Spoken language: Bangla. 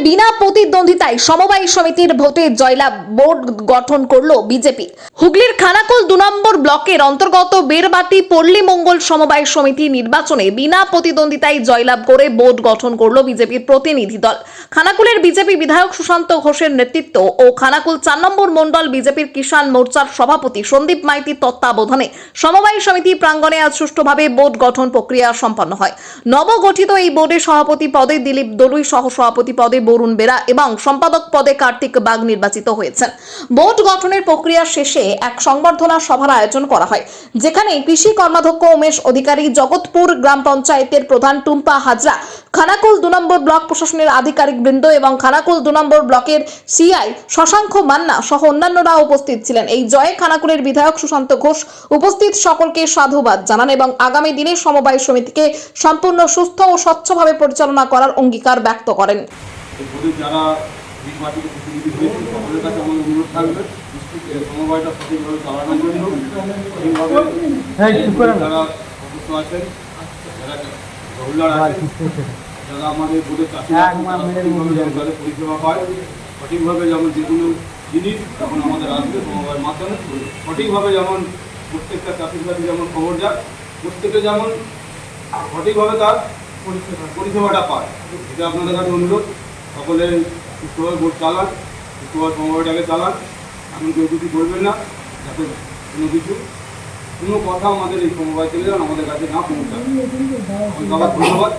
বিনা প্রতিদ্বন্দ্বিতায় সমবায় সমিতির ভোটে জয়লাভ, বোর্ড গঠন করলো বিজেপি। হুগলির খানাকুল 2 নম্বর ব্লকের অন্তর্গত বেরবাটি পল্লী মঙ্গল সমবায় সমিতি নির্বাচনে বিনা প্রতিদ্বন্দ্বিতায় জয়লাভ করে বোর্ড গঠন করলো বিজেপির প্রতিনিধি দল। খানাকুলের বিজেপি বিধায়ক সুশান্ত ঘোষের নেতৃত্ব ও খানাকুল 4 নম্বর মণ্ডল বিজেপির কিষাণ মোর্চার সভাপতি সন্দীপ মাইতির তত্ত্বাবধানে সমবায় সমিতি প্রাঙ্গণে আজ সুষ্ঠুভাবে বোর্ড গঠন প্রক্রিয়া সম্পন্ন হয়। নবগঠিত এই বোর্ডের সভাপতি পদে দিলীপ দলুই, সহ সভাপতি পদে বরুণ বেরা এবং সম্পাদক পদে কার্তিক বাগ নির্বাচিত হয়েছেন। বোর্ড গঠনের প্রক্রিয়া শেষে এক সংবর্ধনা সভার আয়োজন করা হয়, যেখানে কৃষি কর্মাধ্যক্ষ উমেশ অধিকারী, জগৎপুর গ্রাম পঞ্চায়েতের প্রধান টুম্পা হাজরা, খানাকুল 2 নম্বর ব্লক প্রশাসনের আধিকারিক বৃন্দ এবং খানাকুল 2 নম্বর ব্লকের সিআই শশাঙ্ক মান্না সহ অন্যান্যরা উপস্থিত ছিলেন। এই জয়ে খানাকুলের বিধায়ক সুশান্ত ঘোষ উপস্থিত সকলকে সাধুবাদ জানান এবং আগামী দিনে সমবায় সমিতিকে সম্পূর্ণ সুস্থ ও স্বচ্ছভাবে পরিচালনা করার অঙ্গীকার ব্যক্ত করেন। যারা নির্বাচিত প্রতিনিধি হয়েছেন সকলের কাছে আমার অনুরোধ থাকবে সমবায়টা সঠিকভাবে চালানোর জন্য, সঠিকভাবে যারা সদস্য আছেন, যারা রহুলার আছেন, যারা আমাদের বোর্ডের চাষিরা সঠিকভাবে পরিষেবা পায়, সঠিকভাবে যেমন যে কোনো জিনিস যখন আমাদের আসবে সমবায়ের মাধ্যমে সঠিকভাবে যেমন প্রত্যেকটা চাষির কাছে যেমন খবর যায়, প্রত্যেকে যেমন সঠিকভাবে তার পরিষেবাটা পায়। এটা আপনাদের কাছে অনুরোধ, সকলে সুস্থভাবে ভোট চালান, সুস্থভাবে সমবায়টাকে চালান, এমন কেউ কিছু করবেন না যাতে কোনো কথা আমাদের এই সমবায় থেকে যেন আমাদের কাছে না পৌঁছায়। ধন্যবাদ।